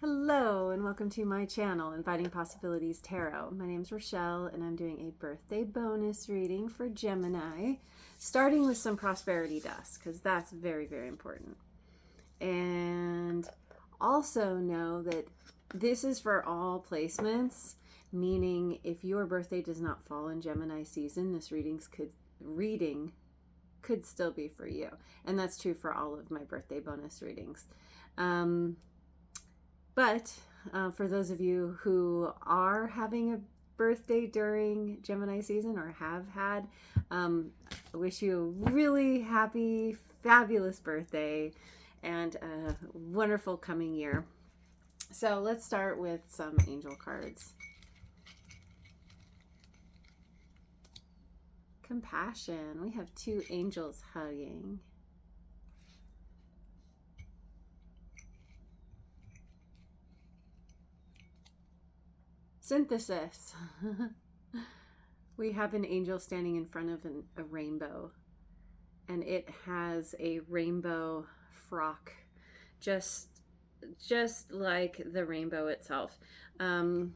Hello and welcome to my channel, Inviting Possibilities Tarot. My name is Rachelle and I'm doing a birthday bonus reading for Gemini, starting with some prosperity dust because that's very, very important. And also know that this is for all placements, meaning if your birthday does not fall in Gemini season, this reading could still be for you. And that's true for all of my birthday bonus readings. But for those of you who are having a birthday during Gemini season or have had, I wish you a really happy, fabulous birthday and a wonderful coming year. So let's start with some angel cards. Compassion. We have two angels hugging. Synthesis. We have an angel standing in front of a rainbow, and it has a rainbow frock, just like the rainbow itself. It's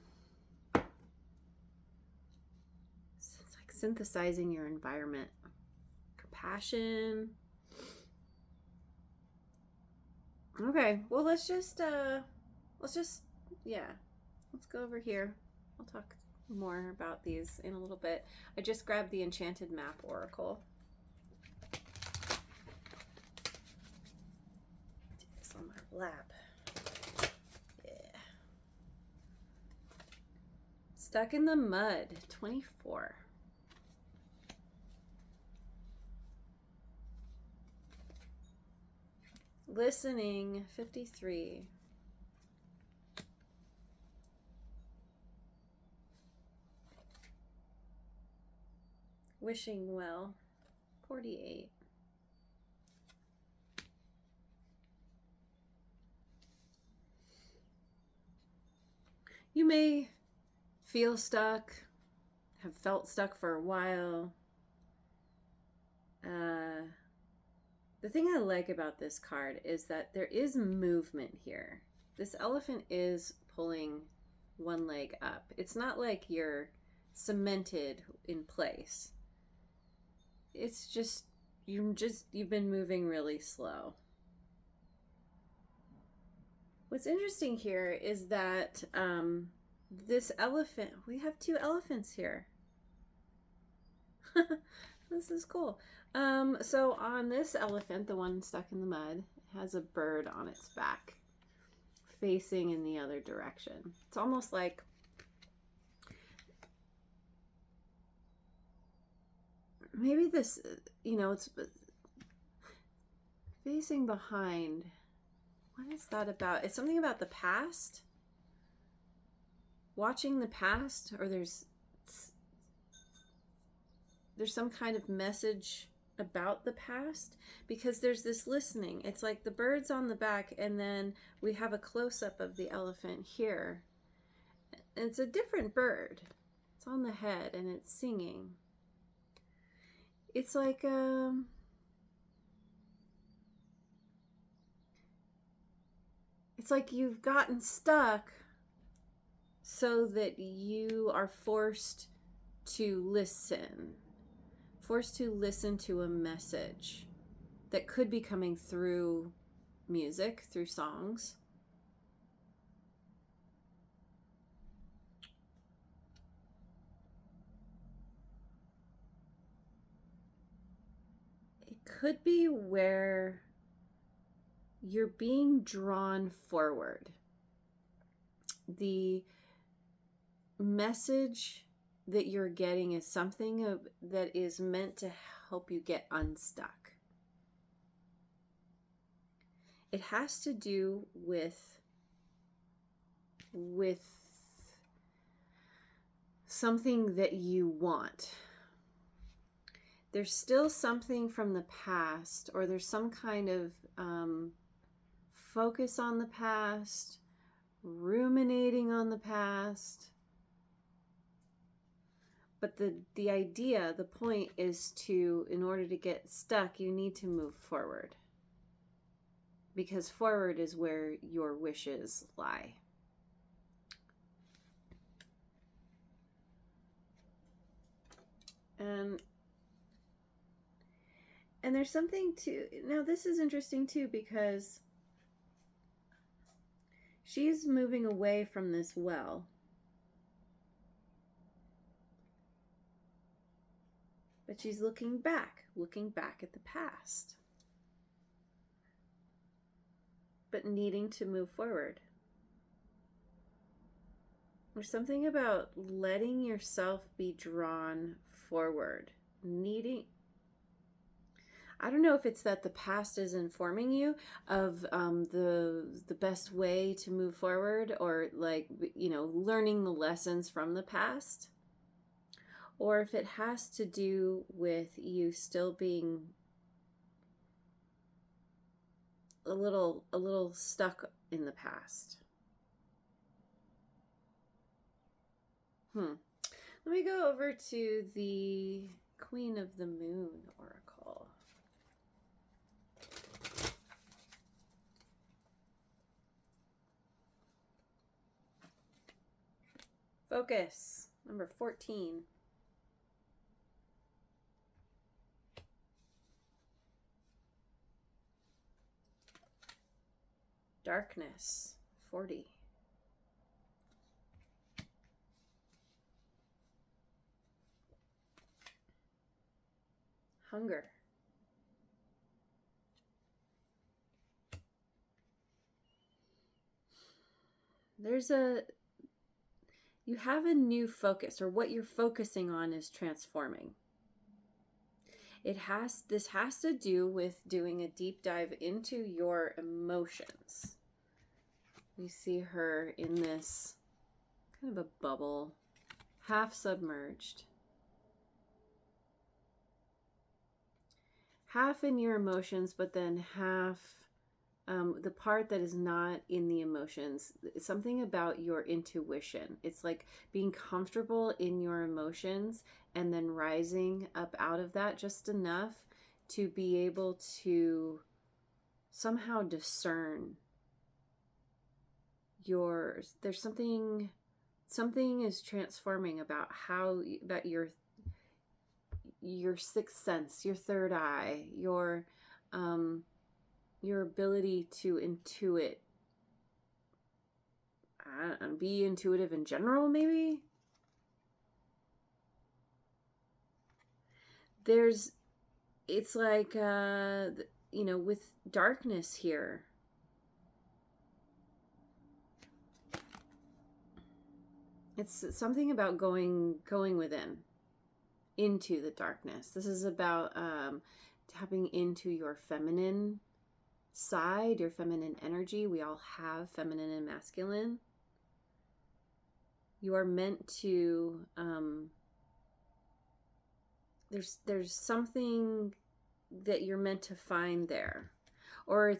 like synthesizing your environment. Compassion. Okay, well let's just yeah, let's go over here. I'll talk more about these in a little bit. I just grabbed the Enchanted Map Oracle. Do this on my lap. Yeah. Stuck in the Mud, 24. Listening, 53. Wishing well, 48. You may feel stuck, have felt stuck for a while. The thing I like about this card is that there is movement here. This elephant is pulling one leg up. It's not like you're cemented in place. It's just you've been moving really slow. What's interesting here is that this elephant, we have two elephants here. This is cool. So on this elephant, the one stuck in the mud, has a bird on its back facing in the other direction. It's almost like maybe this, it's facing behind. What is that about? It's something about the past. Watching the past, or there's some kind of message about the past, because there's this listening. It's like the bird's on the back and then we have a close-up of the elephant here. And it's a different bird. It's on the head and it's singing. It's like you've gotten stuck so that you are forced to listen to a message that could be coming through music, through songs. It could be where you're being drawn forward. The message that you're getting is something that is meant to help you get unstuck. It has to do with something that you want. There's still something from the past, or there's some kind of focus on the past, ruminating on the past. But the idea, the point is in order to get stuck, you need to move forward. because forward is where your wishes lie. And there's something to, now this is interesting too, because she's moving away from this well. But she's looking back at the past. But needing to move forward. There's something about letting yourself be drawn forward. Needing, I don't know if it's that the past is informing you of the best way to move forward, or like, you know, learning the lessons from the past, or if it has to do with you still being a little stuck in the past. Let me go over to the Queen of the Moon Oracle. Focus, number 14. Darkness, 40. Hunger. You have a new focus, or what you're focusing on is transforming. This has to do with doing a deep dive into your emotions. We see her in this kind of a bubble, half submerged. Half in your emotions, but then half the part that is not in the emotions. It's something about your intuition. It's like being comfortable in your emotions and then rising up out of that just enough to be able to somehow discern there's something is transforming about your sixth sense, your third eye, your ability to intuit, be intuitive in general, maybe. It's like, you know, with darkness here, it's something about going within, into the darkness. This is about tapping into your feminine side, your feminine energy. We all have feminine and masculine. You are meant to there's something that you're meant to find there, or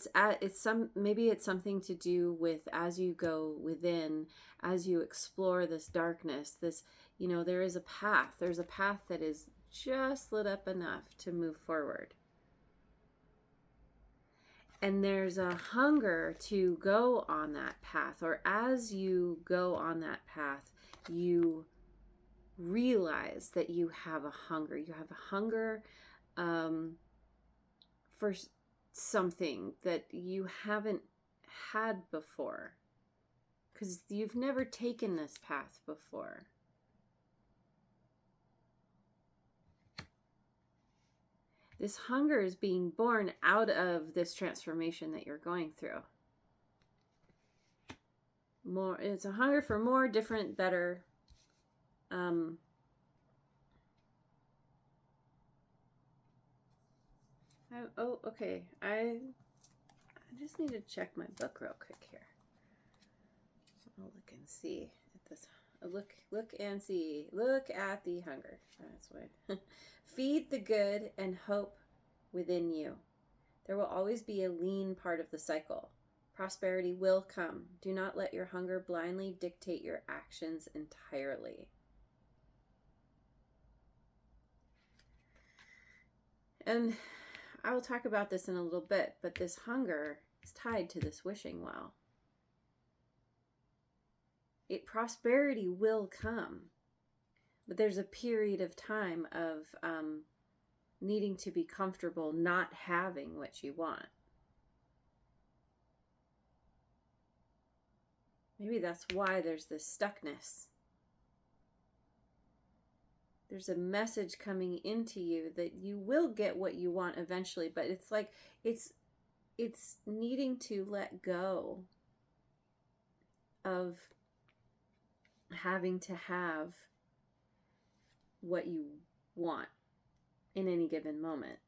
maybe it's something to do with, as you go within, as you explore this darkness, this, you know, there's a path that is just lit up enough to move forward. And there's a hunger to go on that path, or as you go on that path, you realize that you have a hunger. You have a hunger for something that you haven't had before, because you've never taken this path before. This hunger is being born out of this transformation that you're going through. It's a hunger for more, different, better. Okay. I just need to check my book real quick here. I'll look and see at this. Look and see. Look at the hunger. That's what. Feed the good and hope within you. There will always be a lean part of the cycle. Prosperity will come. Do not let your hunger blindly dictate your actions entirely. And I will talk about this in a little bit, but this hunger is tied to this wishing well. Prosperity will come, but there's a period of time of needing to be comfortable not having what you want. Maybe that's why there's this stuckness. There's a message coming into you that you will get what you want eventually, but it's like it's needing to let go of having to have what you want in any given moment.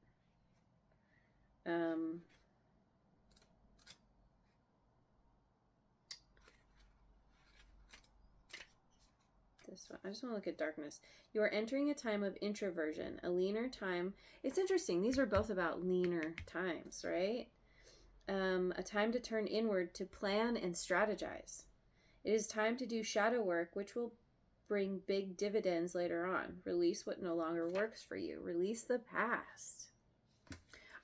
This one, I just want to look at darkness. You are entering a time of introversion, a leaner time. It's interesting. These are both about leaner times, right? A time to turn inward to plan and strategize. It is time to do shadow work, which will bring big dividends later on. Release what no longer works for you. Release the past.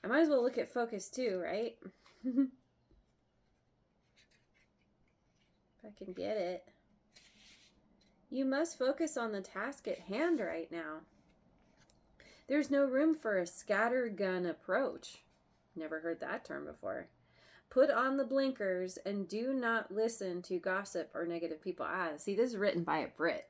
I might as well look at focus too, right? If I can get it. You must focus on the task at hand right now. There's no room for a scattergun approach. Never heard that term before. Put on the blinkers and do not listen to gossip or negative people. See, this is written by a Brit.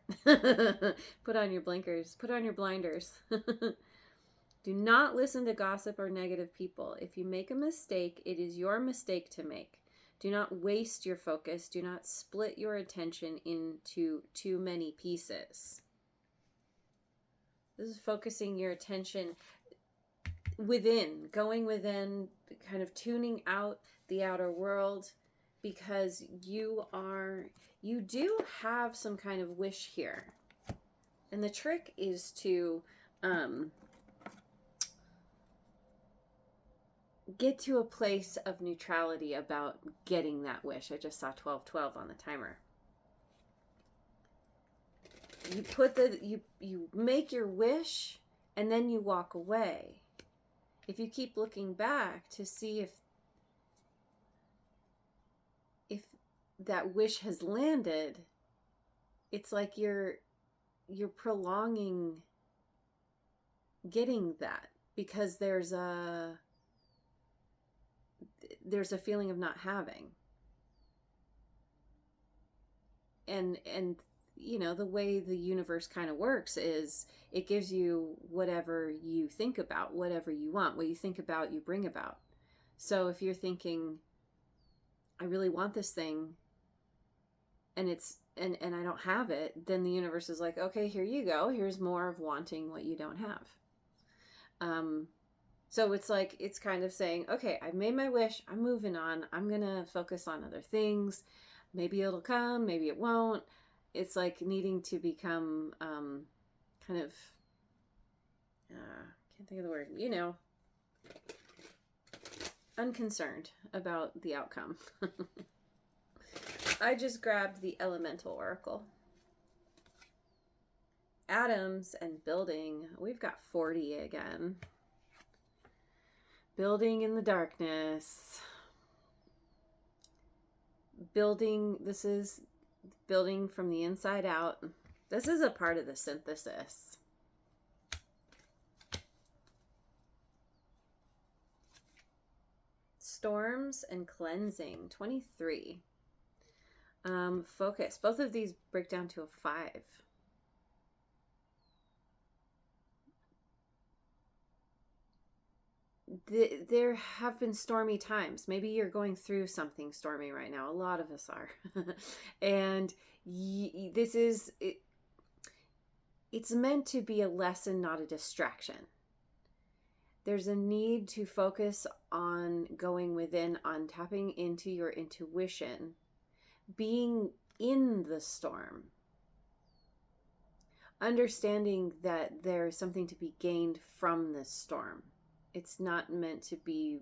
Put on your blinkers. Put on your blinders. Do not listen to gossip or negative people. If you make a mistake, it is your mistake to make. Do not waste your focus. Do not split your attention into too many pieces. This is focusing your attention within, going within, kind of tuning out the outer world, because you do have some kind of wish here. And the trick is to get to a place of neutrality about getting that wish. I just saw 12:12 on the timer. You put you make your wish and then you walk away. If you keep looking back to see if that wish has landed, it's like you're prolonging getting that, because there's a feeling of not having. And you know, the way the universe kind of works is it gives you whatever you think about, whatever you want. What you think about, you bring about. So if you're thinking, I really want this thing, and I don't have it, then the universe is like, okay, here you go. Here's more of wanting what you don't have. So it's like, it's kind of saying, okay, I've made my wish. I'm moving on. I'm going to focus on other things. Maybe it'll come, maybe it won't. It's like needing to become kind of, can't think of the word, you know, unconcerned about the outcome. I just grabbed the Elemental Oracle. Atoms and building. We've got 40 again. Building in the darkness. Building, this is building from the inside out. This is a part of the synthesis. Storms and cleansing, 23. Focus. Both of these break down to a 5. There have been stormy times. Maybe you're going through something stormy right now. A lot of us are. And this is, it's meant to be a lesson, not a distraction. There's a need to focus on going within, on tapping into your intuition, being in the storm, understanding that there's something to be gained from this storm. It's not meant to be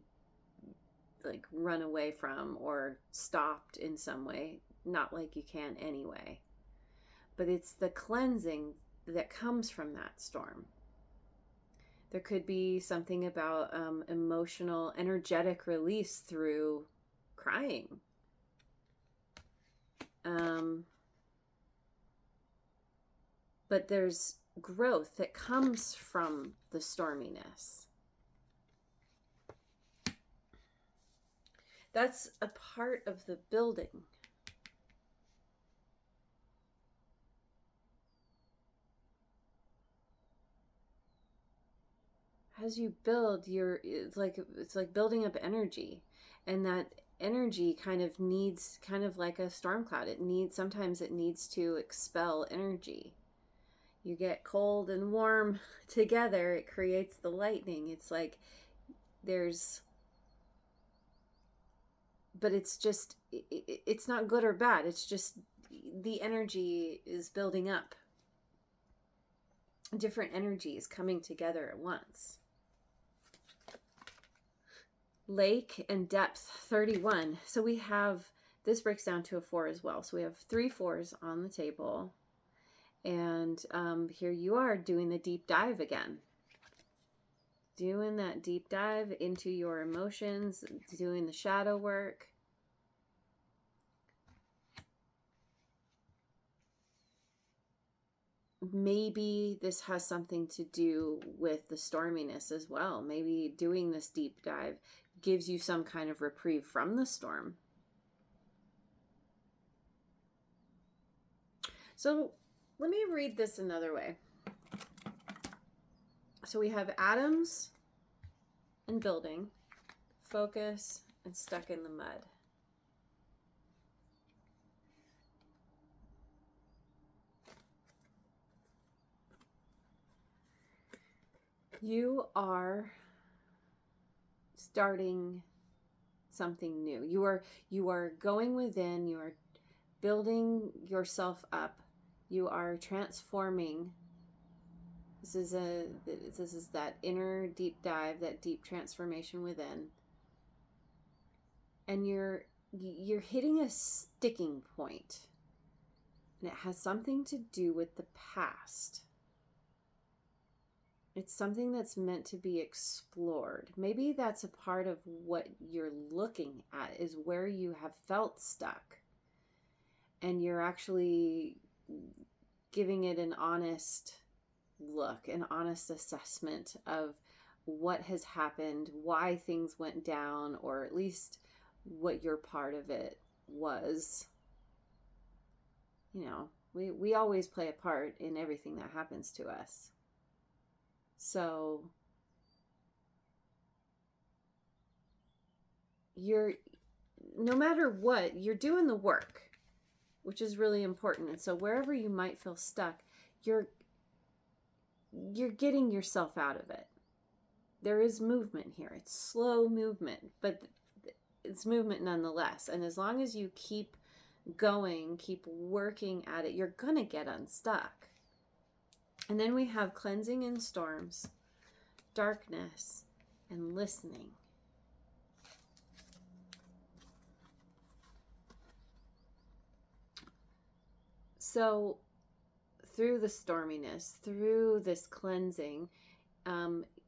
like run away from or stopped in some way, not like you can anyway. But it's the cleansing that comes from that storm. There could be something about emotional, energetic release through crying. But there's growth that comes from the storminess. That's a part of the building. As you build, it's like building up energy, and that energy kind of needs, kind of like a storm cloud. Sometimes it needs to expel energy. You get cold and warm together, it creates the lightning. It's like but it's just, it's not good or bad. It's just the energy is building up. Different energies coming together at once. Lake and depth, 31. So we have, this breaks down to a 4 as well. So we have 3 4s on the table. And here you are doing the deep dive again. Doing that deep dive into your emotions, doing the shadow work. Maybe this has something to do with the storminess as well. Maybe doing this deep dive gives you some kind of reprieve from the storm. So let me read this another way. So we have atoms and building, focus, and stuck in the mud. You are starting something new. You are going within, you are building yourself up. You are transforming. This is that inner deep dive, that deep transformation within. And you're hitting a sticking point. And it has something to do with the past. It's something that's meant to be explored. Maybe that's a part of what you're looking at, is where you have felt stuck. And you're actually giving it an honest look, an honest assessment of what has happened, why things went down, or at least what your part of it was. You know, we always play a part in everything that happens to us. So no matter what, you're doing the work, which is really important. And so wherever you might feel stuck, you're getting yourself out of it. There is movement here. It's slow movement, but it's movement nonetheless. And as long as you keep going, keep working at it, you're going to get unstuck. And then we have cleansing in storms, darkness, and listening. So through the storminess, through this cleansing,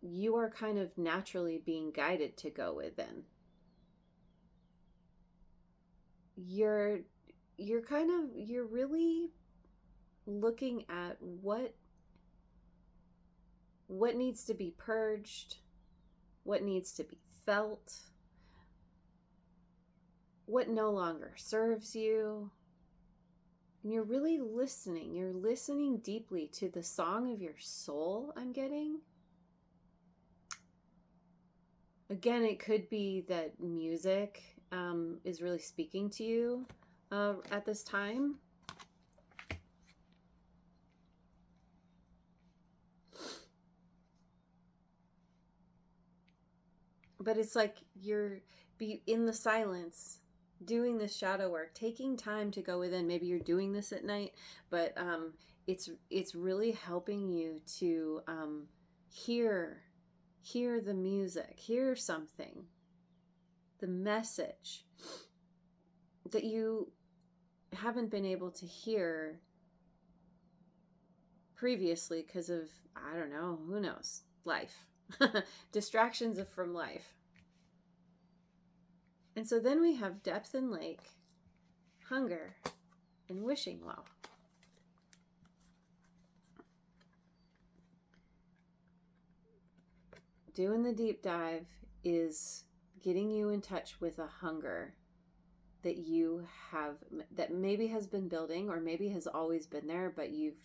you are kind of naturally being guided to go within. You're really looking at what needs to be purged, what needs to be felt, what no longer serves you. And you're really listening. You're listening deeply to the song of your soul, I'm getting. Again, it could be that music is really speaking to you at this time. But it's like you're in the silence, doing this shadow work, taking time to go within. Maybe you're doing this at night, but it's really helping you to hear the music, hear something, the message that you haven't been able to hear previously because of, I don't know, who knows, life. Distractions from life. And so then we have depth and lake, hunger, and wishing well. Doing the deep dive is getting you in touch with a hunger that you have, that maybe has been building or maybe has always been there, but you've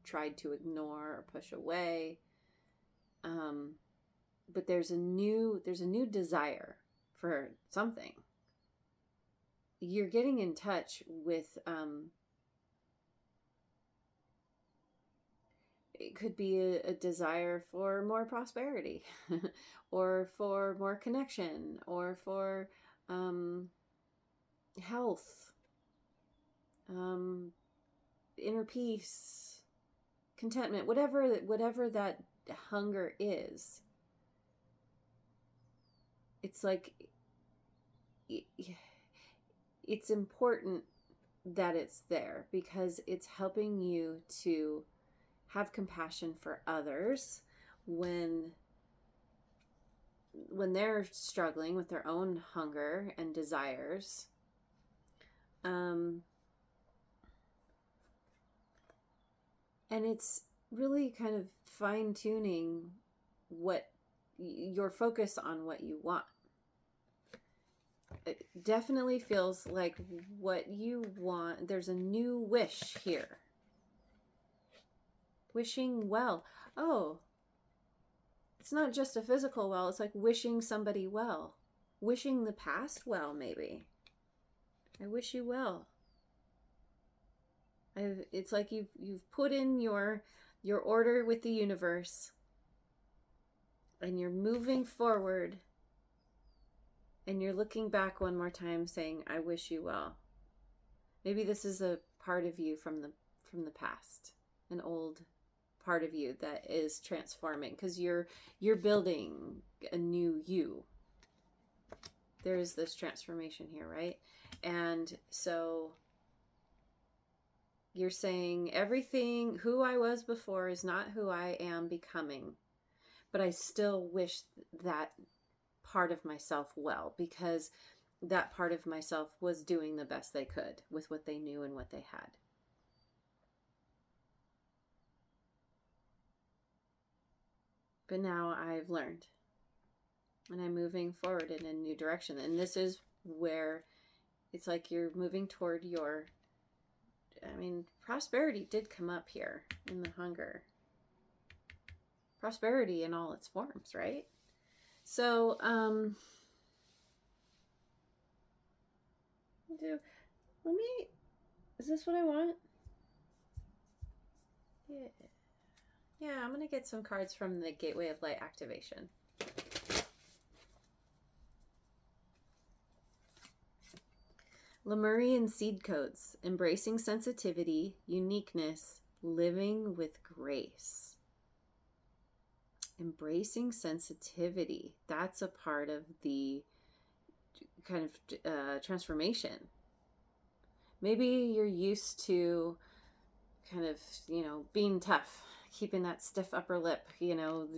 tried to ignore or push away. But there's a new desire for something. You're getting in touch with, it could be a desire for more prosperity or for more connection or for health, inner peace, contentment, whatever that hunger is. It's like it's important that it's there because it's helping you to have compassion for others when they're struggling with their own hunger and desires. And it's really kind of fine-tuning what your focus on what you want. It definitely feels like what you want, there's a new wish here. Wishing well. Oh, it's not just a physical well, it's like wishing somebody well. Wishing the past well, maybe. I wish you well. It's like you've put in your order with the universe and you're moving forward and you're looking back one more time saying, I wish you well. Maybe this is a part of you from the past, an old part of you that is transforming because you're building a new you. There's this transformation here, right? And so you're saying everything, who I was before is not who I am becoming, but I still wish that part of myself well because that part of myself was doing the best they could with what they knew and what they had. But now I've learned and I'm moving forward in a new direction. And this is where it's like you're moving toward your, prosperity did come up here in the hunger. Prosperity in all its forms, right? So, is this what I want? Yeah. Yeah, I'm going to get some cards from the Gateway of Light activation. Lemurian seed codes, embracing sensitivity, uniqueness, living with grace. Embracing sensitivity. That's a part of the kind of transformation. Maybe you're used to kind of, being tough, keeping that stiff upper lip,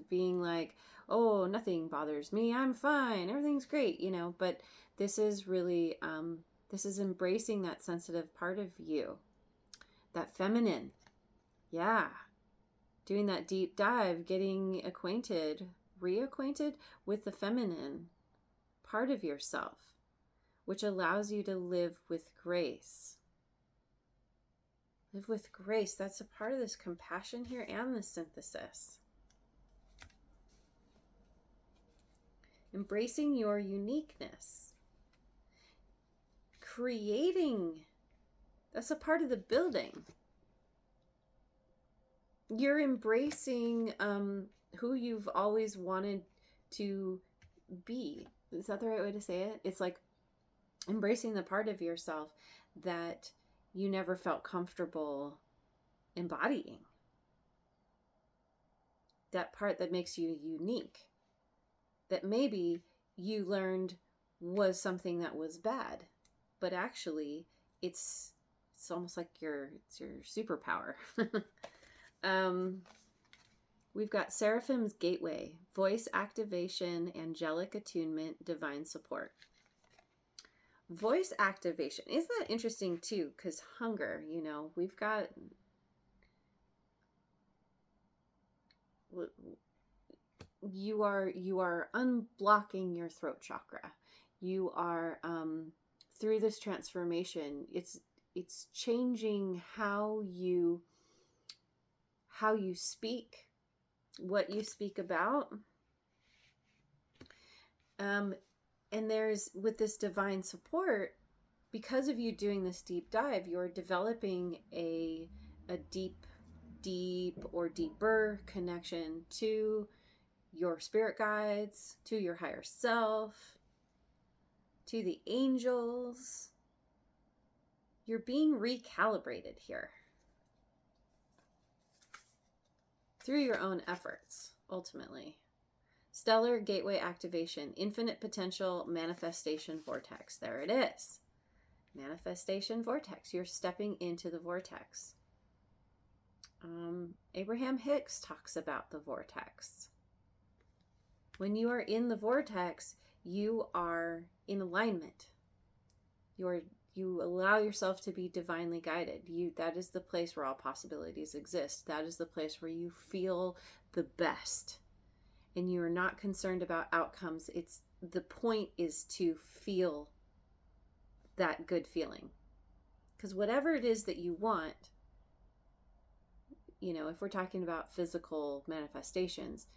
being like, oh, nothing bothers me, I'm fine, everything's great, but this is really, this is embracing that sensitive part of you, that feminine. Yeah. Doing that deep dive, getting reacquainted with the feminine part of yourself, which allows you to live with grace. Live with grace. That's a part of this compassion here and the synthesis. Embracing your uniqueness. Creating. That's a part of the building. You're embracing who you've always wanted to be. Is that the right way to say it? It's like embracing the part of yourself that you never felt comfortable embodying. That part that makes you unique. That maybe you learned was something that was bad, but actually it's almost like it's your superpower. We've got Seraphim's Gateway, voice activation, angelic attunement, divine support. Voice activation. Isn't that interesting too? Because hunger, we've got, you are unblocking your throat chakra. You are, through this transformation, it's changing how you speak, what you speak about. And there's, with this divine support, because of you doing this deep dive, you're developing a deep or deeper connection to your spirit guides, to your higher self, to the angels. You're being recalibrated here through your own efforts, ultimately. Stellar gateway activation, infinite potential manifestation vortex. There it is. Manifestation vortex. You're stepping into the vortex. Abraham Hicks talks about the vortex. When you are in the vortex, you are in alignment. You allow yourself to be divinely guided. That is the place where all possibilities exist. That is the place where you feel the best. And you are not concerned about outcomes. The point is to feel that good feeling. Because whatever it is that you want, if we're talking about physical manifestations,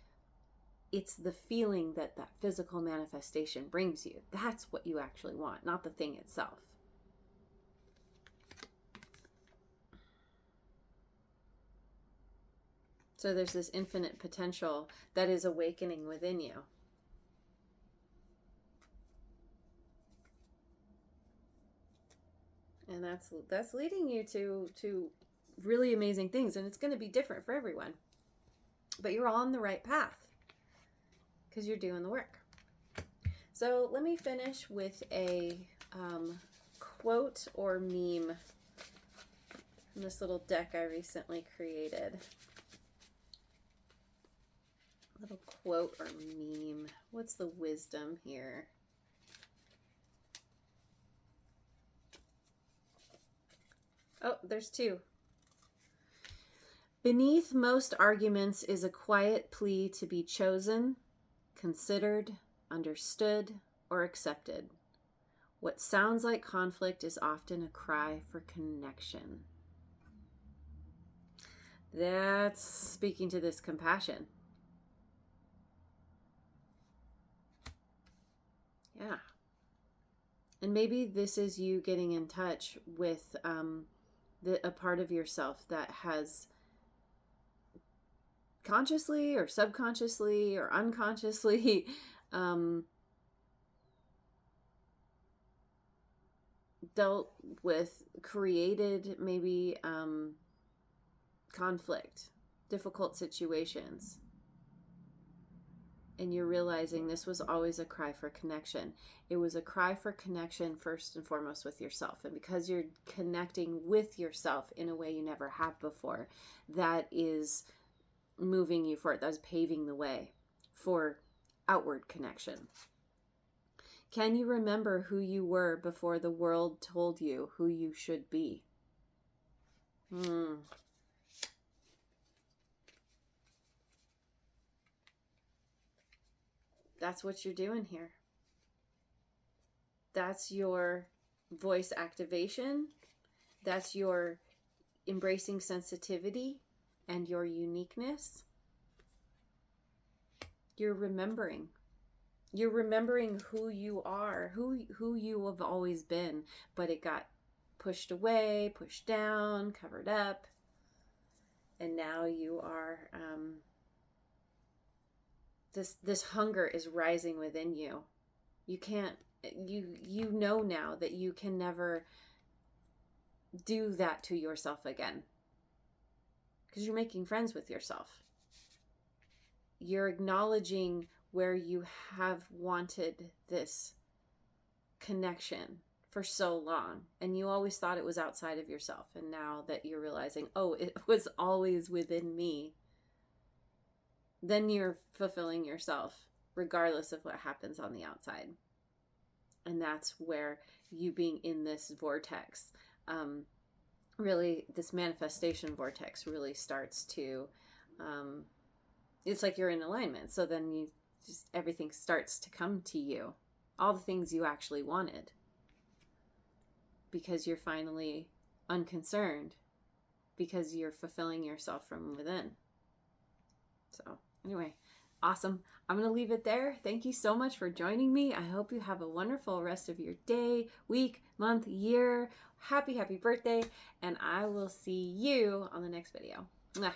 it's the feeling that physical manifestation brings you. That's what you actually want, not the thing itself. So there's this infinite potential that is awakening within you. And that's leading you to really amazing things. And it's going to be different for everyone. But you're on the right path because you're doing the work. So let me finish with a quote or meme from this little deck I recently created. Little quote or meme. What's the wisdom here? Oh, there's two. Beneath most arguments is a quiet plea to be chosen, considered, understood, or accepted. What sounds like conflict is often a cry for connection. That's speaking to this compassion. Yeah. And maybe this is you getting in touch with a part of yourself that has consciously or subconsciously or unconsciously dealt with, created maybe conflict, difficult situations. And you're realizing this was always a cry for connection. It was a cry for connection first and foremost with yourself. And because you're connecting with yourself in a way you never have before, that is moving you forward. That is paving the way for outward connection. Can you remember who you were before the world told you who you should be? That's what you're doing here. That's your voice activation. That's your embracing sensitivity and your uniqueness. You're remembering. You're remembering who you are, who you have always been, but it got pushed away, pushed down, covered up. And now you are, this hunger is rising within you. You can't, you know now that you can never do that to yourself again. Because you're making friends with yourself. You're acknowledging where you have wanted this connection for so long, and you always thought it was outside of yourself, and now that you're realizing, oh, it was always within me, then you're fulfilling yourself regardless of what happens on the outside. And that's where you being in this vortex, really, this manifestation vortex really starts to, it's like you're in alignment. So then you just, everything starts to come to you, all the things you actually wanted, because you're finally unconcerned, because you're fulfilling yourself from within. So anyway, awesome. I'm going to leave it there. Thank you so much for joining me. I hope you have a wonderful rest of your day, week, month, year. Happy birthday. And I will see you on the next video. Mwah.